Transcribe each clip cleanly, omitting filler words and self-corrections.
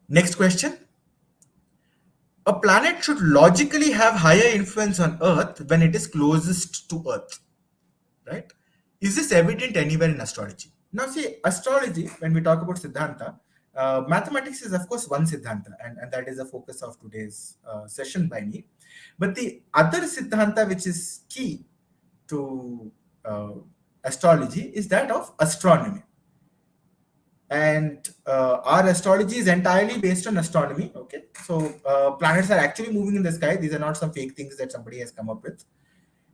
Next question. A planet should logically have higher influence on Earth when it is closest to Earth, right? Is this evident anywhere in astrology? Now, see, astrology, when we talk about Siddhanta, mathematics is, of course, one Siddhanta, and that is the focus of today's session by me. But the other Siddhanta, which is key to uh, astrology, is that of astronomy. And our astrology is entirely based on astronomy. Okay, so planets are actually moving in the sky. These are not some fake things that somebody has come up with.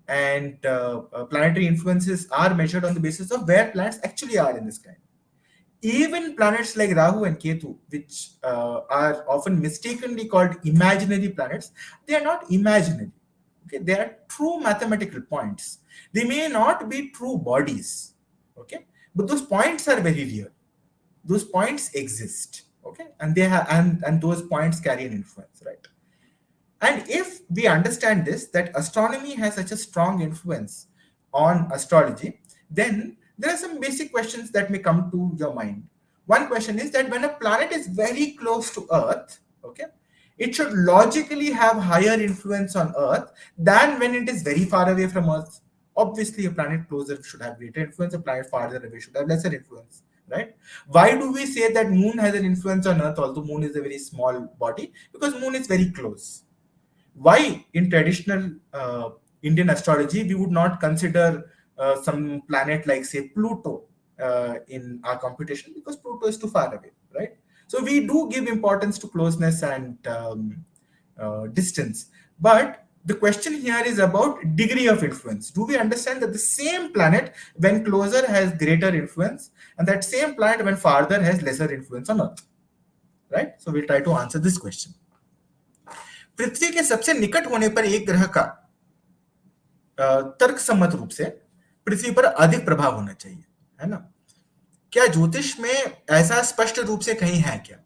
And planetary influences are measured on the basis of where planets actually are in the sky. Even planets like Rahu and Ketu, which are often mistakenly called imaginary planets, they are not imaginary. Okay, they are true mathematical points. They may not be true bodies. Okay, but those points are very real. Those points exist. Okay, and they have and those points carry an influence, right? And if we understand this, that astronomy has such a strong influence on astrology, then there are some basic questions that may come to your mind. One question is that when a planet is very close to Earth, okay, it should logically have higher influence on Earth than when it is very far away from Earth. Obviously, a planet closer should have greater influence, a planet farther away should have lesser influence, right? Why do we say that Moon has an influence on Earth, although Moon is a very small body? Because Moon is very close. Why in traditional Indian astrology we would not consider some planet like say Pluto in our computation, because Pluto is too far away, right? So we do give importance to closeness and distance, but the question here is about degree of influence. Do we understand that the same planet when closer has greater influence, and that same planet when farther has lesser influence on Earth, right? So we'll try to answer this question. पृथ्वी के सबसे निकट होने पर एक ग्रह का तर्कसम्मत रूप से पृथ्वी पर अधिक प्रभाव होना चाहिए, है ना? क्या ज्योतिष में ऐसा स्पष्ट रूप से कहीं है क्या?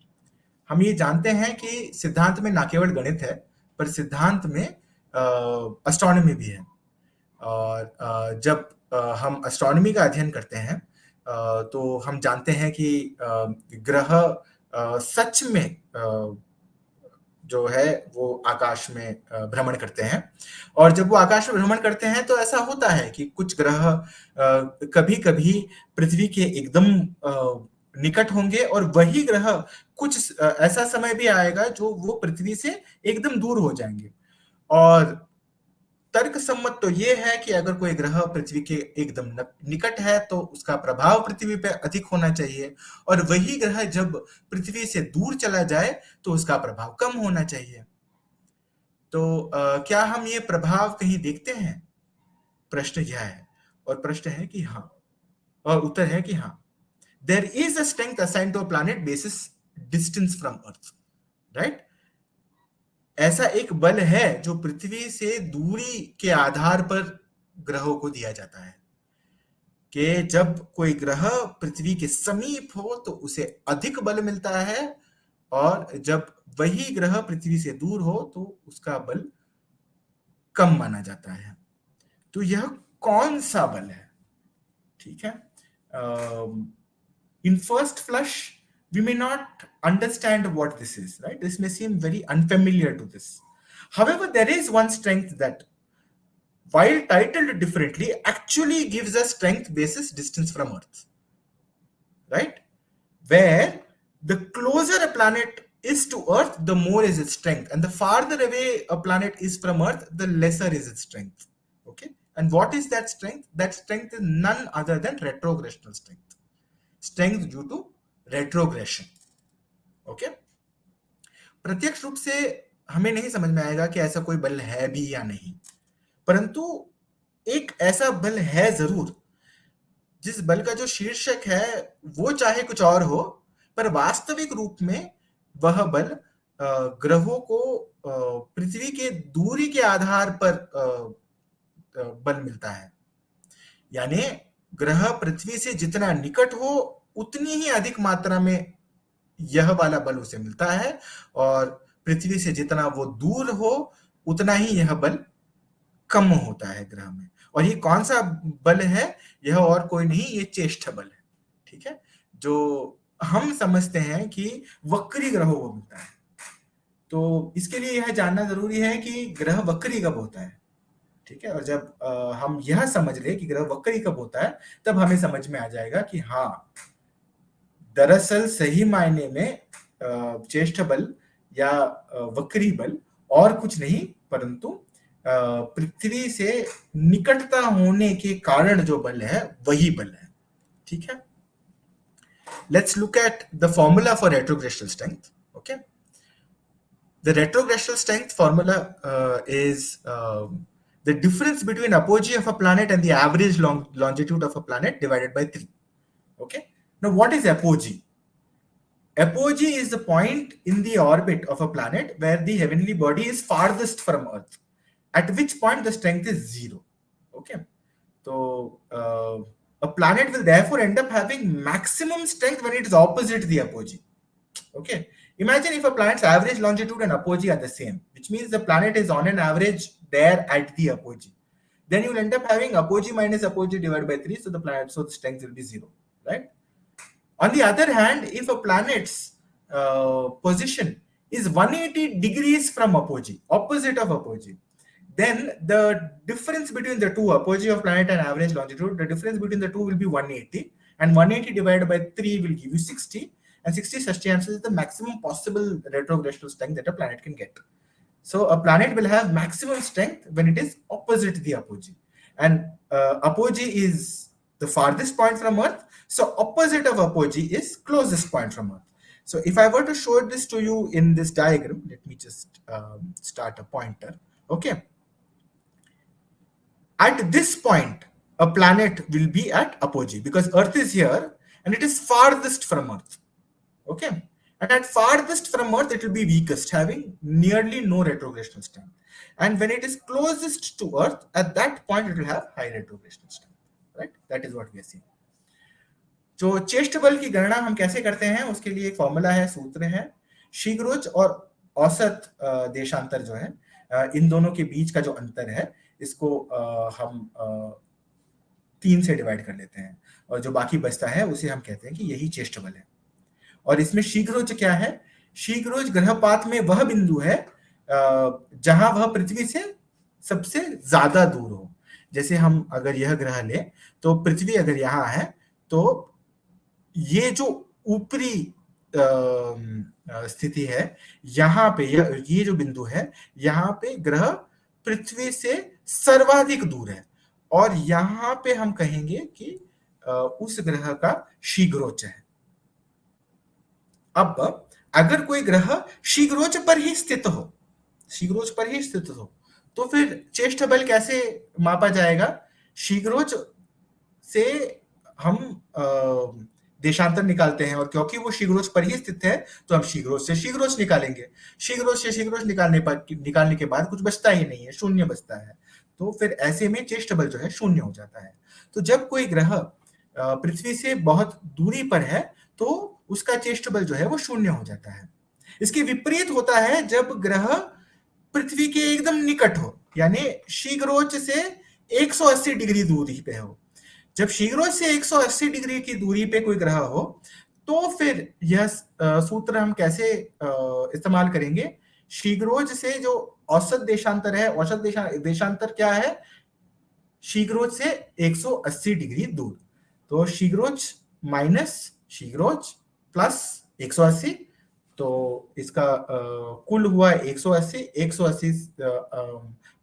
हम ये जानते हैं कि सिद्धांत में ना केवल गणित है, पर सिद्धांत में एस्ट्रोनॉमी भी है। और जब हम एस्ट्रोनॉमी का अध्ययन करते हैं तो हम जानते हैं कि ग्रह सच में जो है वो आकाश में भ्रमण करते हैं, और जब वो आकाश में भ्रमण करते हैं तो ऐसा होता है कि कुछ ग्रह कभी-कभी पृथ्वी के एकदम निकट होंगे, और वही ग्रह कुछ ऐसा समय भी आएगा जो वो पृथ्वी से एकदम दूर हो जाएंगे। और तर्क सम्मत तो ये है कि अगर कोई ग्रह पृथ्वी के एकदम निकट है तो उसका प्रभाव पृथ्वी पे अधिक होना चाहिए, और वही ग्रह जब पृथ्वी से दूर चला जाए तो उसका प्रभाव कम होना चाहिए। तो क्या हम ये प्रभाव कहीं देखते हैं? प्रश्न यह है, और प्रश्न है कि हाँ, और उत्तर है कि हाँ। There is a strength assigned to a planet basis distance from Earth, right? ऐसा एक बल है जो पृथ्वी से दूरी के आधार पर ग्रहों को दिया जाता है, कि जब कोई ग्रह पृथ्वी के समीप हो तो उसे अधिक बल मिलता है, और जब वही ग्रह पृथ्वी से दूर हो तो उसका बल कम माना जाता है। तो यह कौन सा बल है? ठीक है, in first flush we may not understand what this is, right? This may seem very unfamiliar to this. However, there is one strength that, while titled differently, actually gives us strength basis distance from Earth, right? Where the closer a planet is to Earth, the more is its strength, and the farther away a planet is from Earth, the lesser is its strength. Okay, and what is that strength? That strength is none other than retrogressional strength, strength due to retrogression. Okay, प्रत्यक्ष रूप से हमें नहीं समझ में आएगा कि ऐसा कोई बल है भी या नहीं, परंतु एक ऐसा बल है जरूर, जिस बल का जो शीर्षक है वो चाहे कुछ और हो, पर वास्तविक रूप में वह बल ग्रहों को पृथ्वी के दूरी के आधार पर बल मिलता है। यानी ग्रह पृथ्वी से जितना निकट हो उतनी ही अधिक मात्रा में यह वाला बल उसे मिलता है, और पृथ्वी से जितना वो दूर हो उतना ही यह बल कम होता है ग्रह में। और ये कौन सा बल है? यह और कोई नहीं, ये चेष्ट बल है। ठीक है, जो हम समझते हैं कि वक्री ग्रहों को मिलता है। तो इसके लिए यह जानना जरूरी है कि ग्रह वक्री कब होता है। ठीक है, और जब हम यह समझ ले कि ग्रह वक्री कब होता है, तब हमें समझ में आ जाएगा कि हाँ, दरअसल सही मायने में चेष्ट बल या वक्री बल और कुछ नहीं परंतु पृथ्वी से निकटता होने के कारण जो बल है वही बल है। ठीक है, let's look at the formula for retrogressional strength. Okay, the retrogressional strength formula is the difference between apogee of a planet and the average longitude of a planet divided by 3. Okay, now what is apogee? Apogee is the point in the orbit of a planet where the heavenly body is farthest from Earth, at which point the strength is 0. Okay, so a planet will therefore end up having maximum strength when it is opposite the apogee. Okay, imagine if a planet's average longitude and apogee are the same, which means the planet is on an average there at the apogee. Then you will end up having apogee minus apogee divided by 3, so the strength will be 0, right? On the other hand, if a planet's position is 180 degrees from apogee, opposite of apogee, then the difference between the two, apogee of planet and average longitude, the difference between the two will be 180, and 180 divided by 3 will give you 60, and 60 षष्ಠ्यांश is the maximum possible retrogressional strength that a planet can get. So a planet will have maximum strength when it is opposite the apogee, and apogee is the farthest point from Earth, so opposite of apogee is closest point from Earth. So if I were to show this to you in this diagram, let me just start a pointer. Okay, at this point a planet will be at apogee because Earth is here and it is farthest from Earth. Okay, and at farthest from Earth it will be weakest, having nearly no retrogressional strength, and when it is closest to Earth, at that point it will have high retrogressional strength, right? That is what we are seeing. जो चेष्ट बल की गणना हम कैसे करते हैं उसके लिए एक फॉर्मूला है, सूत्र है। शीघ्रोज और औसत देशांतर जो है, इन दोनों के बीच का जो अंतर है इसको हम 3 से डिवाइड कर लेते हैं और जो बाकी बचता है उसे हम कहते हैं कि यही चेष्ट बल है। और इसमें शीघ्रोज क्या है? शीघ्रोज ग्रहपात में वह बिंदु है जहां वह पृथ्वी से सबसे ज्यादा दूर हो। जैसे हम अगर यह ग्रह ले तो पृथ्वी अगर यहां है तो ये जो ऊपरी स्थिति है यहां पे, ये जो बिंदु है यहां पे ग्रह पृथ्वी से सर्वाधिक दूर है और यहां पे हम कहेंगे कि उस ग्रह का शीघ्रोच है। अब अगर कोई ग्रह शीघ्रोच पर ही स्थित हो, शीघ्रोच पर ही स्थित हो, तो फिर चेष्ट बल कैसे मापा जाएगा? शीघ्रोच से हम देशांतर निकालते हैं और क्योंकि वो शीघ्रोच पर ही स्थित है तो हम शीघ्रोच से शीघ्रोच निकालेंगे। शीघ्रोच से शीघ्रोच निकालने के बाद कुछ बचता ही नहीं है, शून्य बचता है। तो फिर ऐसे में चेष्ट बल जो है शून्य हो जाता है। तो जब कोई ग्रह पृथ्वी से बहुत दूरी पर है तो उसका चेष्ट बल जो है वो शून्य हो जाता है। इसके विपरीत होता है जब ग्रह पृथ्वी के एकदम निकट हो, यानी शीघ्रोच से 180 डिग्री दूरी पे हो। जब शीघ्रोच से 180 डिग्री की दूरी पे कोई ग्रह हो तो फिर यह सूत्र हम कैसे इस्तेमाल करेंगे? शीघ्रोच से जो औसत देशांतर है, औसत देशांतर क्या है? शीघ्रोच से 180 डिग्री दूर। तो शीघ्रोच माइनस शीघ्रोच प्लस 180, तो इसका कुल हुआ 180, 180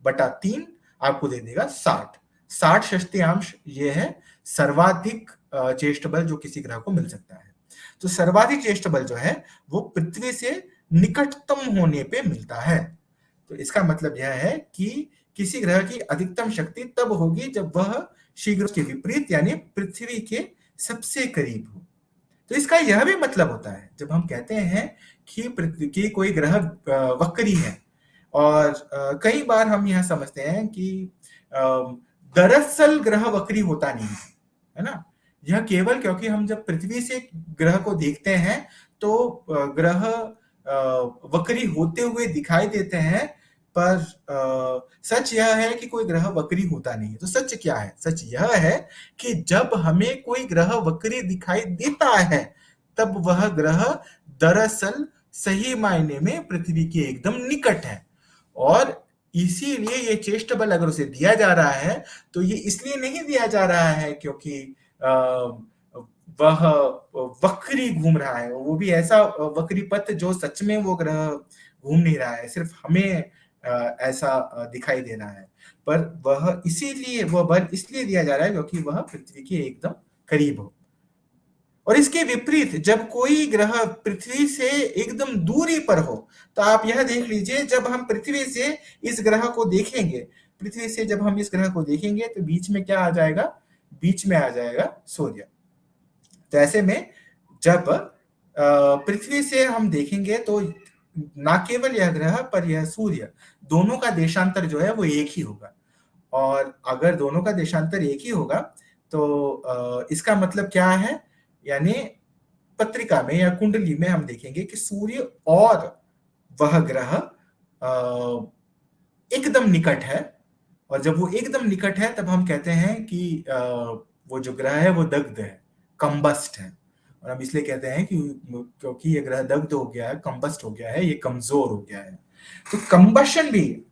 बटा 3 आपको दे देगा 60। 60 षष्ठ्यांश ये है सर्वाधिक चेष्ट बल जो किसी ग्रह को मिल सकता है। तो सर्वाधिक चेष्ट बल जो है वो पृथ्वी से निकटतम होने पे मिलता है। तो इसका मतलब यह है कि किसी ग्रह की अधिकतम शक्ति तब होगी जब वह शीघ्र के विपरीत यानी पृथ्वी के सबसे करीब हो। तो इसका यह भी मतलब होता है जब हम कहते हैं कि पृथ्वी की कोई ग्रह वक्री है, और कई बार हम यह समझते हैं कि दरअसल ग्रह वक्री होता नहीं है ना। यह केवल क्योंकि हम जब पृथ्वी से ग्रह को देखते हैं तो ग्रह वक्री होते हुए दिखाई देते हैं, पर सच यह है कि कोई ग्रह वक्री होता नहीं है। तो सच क्या है? सच यह है कि जब हमें कोई ग्रह वक्री दिखाई देता है तब वह ग्रह दरअसल सही मायने में पृथ्वी के एकदम निकट है। और इसीलिए ये चेष्ट बल अगर उसे दिया जा रहा है तो ये इसलिए नहीं दिया जा रहा है क्योंकि वह वक्री घूम रहा है, वो भी ऐसा वक्री पथ जो सच में वो ग्रह घूम नहीं रहा है, सिर्फ हमें ऐसा दिखाई दे रहा है। पर वह इसीलिए वह बल इसलिए दिया जा रहा है क्योंकि वह पृथ्वी के एकदम करीब हो। और इसके विपरीत जब कोई ग्रह पृथ्वी से एकदम दूरी पर हो, तो आप यह देख लीजिए, जब हम पृथ्वी से इस ग्रह को देखेंगे, पृथ्वी से जब हम इस ग्रह को देखेंगे तो बीच में क्या आ जाएगा, बीच में आ जाएगा सूर्य। तो ऐसे में जब पृथ्वी से हम देखेंगे तो ना केवल यह ग्रह पर यह सूर्य, दोनों का देशांतर जो है वो एक ही होगा। और अगर दोनों का देशांतर एक ही होगा तो इसका मतलब क्या है, यानी पत्रिका में या कुंडली में हम देखेंगे कि सूर्य और वह ग्रह एकदम निकट है। और जब वो एकदम निकट है तब हम कहते हैं कि वो जो ग्रह है वो दग्ध है, कंबस्ट है। और हम इसलिए कहते हैं कि क्योंकि ये ग्रह दग्ध हो गया है, कंबस्ट हो गया है, ये कमजोर हो गया है। तो कंबशन भी,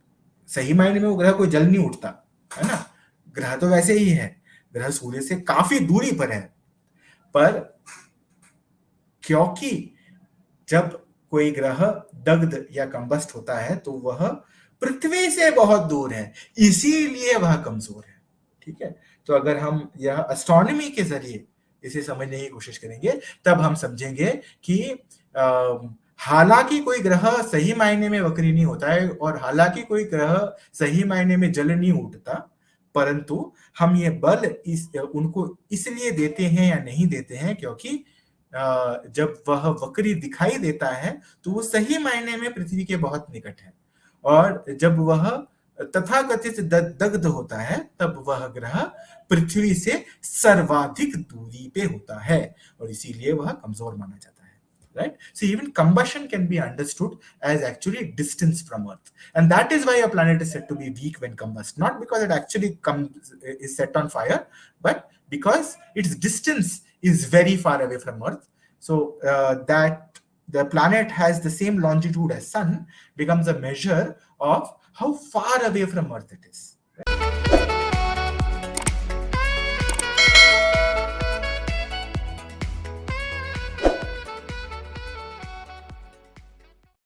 सही मायने में वो ग्रह कोई जल नहीं उठता है ना, ग्रह तो वैसे ही है, ग्रह सूर्य से काफी दूरी पर है। पर क्योंकि जब कोई ग्रह दग्ध या कंबस्ट होता है तो वह पृथ्वी से बहुत दूर है, इसीलिए वह कमजोर है। ठीक है, तो अगर हम यह एस्ट्रोनॉमी के जरिए इसे समझने की कोशिश करेंगे तब हम समझेंगे कि हालांकि कोई ग्रह सही मायने में वक्री नहीं होता है और हालांकि कोई ग्रह सही मायने में जल नहीं उठता, परंतु हम ये बल उनको इसलिए देते हैं या नहीं देते हैं क्योंकि जब वह वक्री दिखाई देता है तो वो सही मायने में पृथ्वी के बहुत निकट है। और जब वह तथाकथित दग्ध होता है तब वह ग्रह पृथ्वी से सर्वाधिक दूरी पे होता है और इसीलिए वह कमजोर माना जाता है। Right? So even combustion can be understood as actually distance from Earth, and that is why a planet is said to be weak when combust. Not because it actually is set on fire, but because its distance is very far away from Earth. So that the planet has the same longitude as Sun becomes a measure of how far away from Earth it is. Right?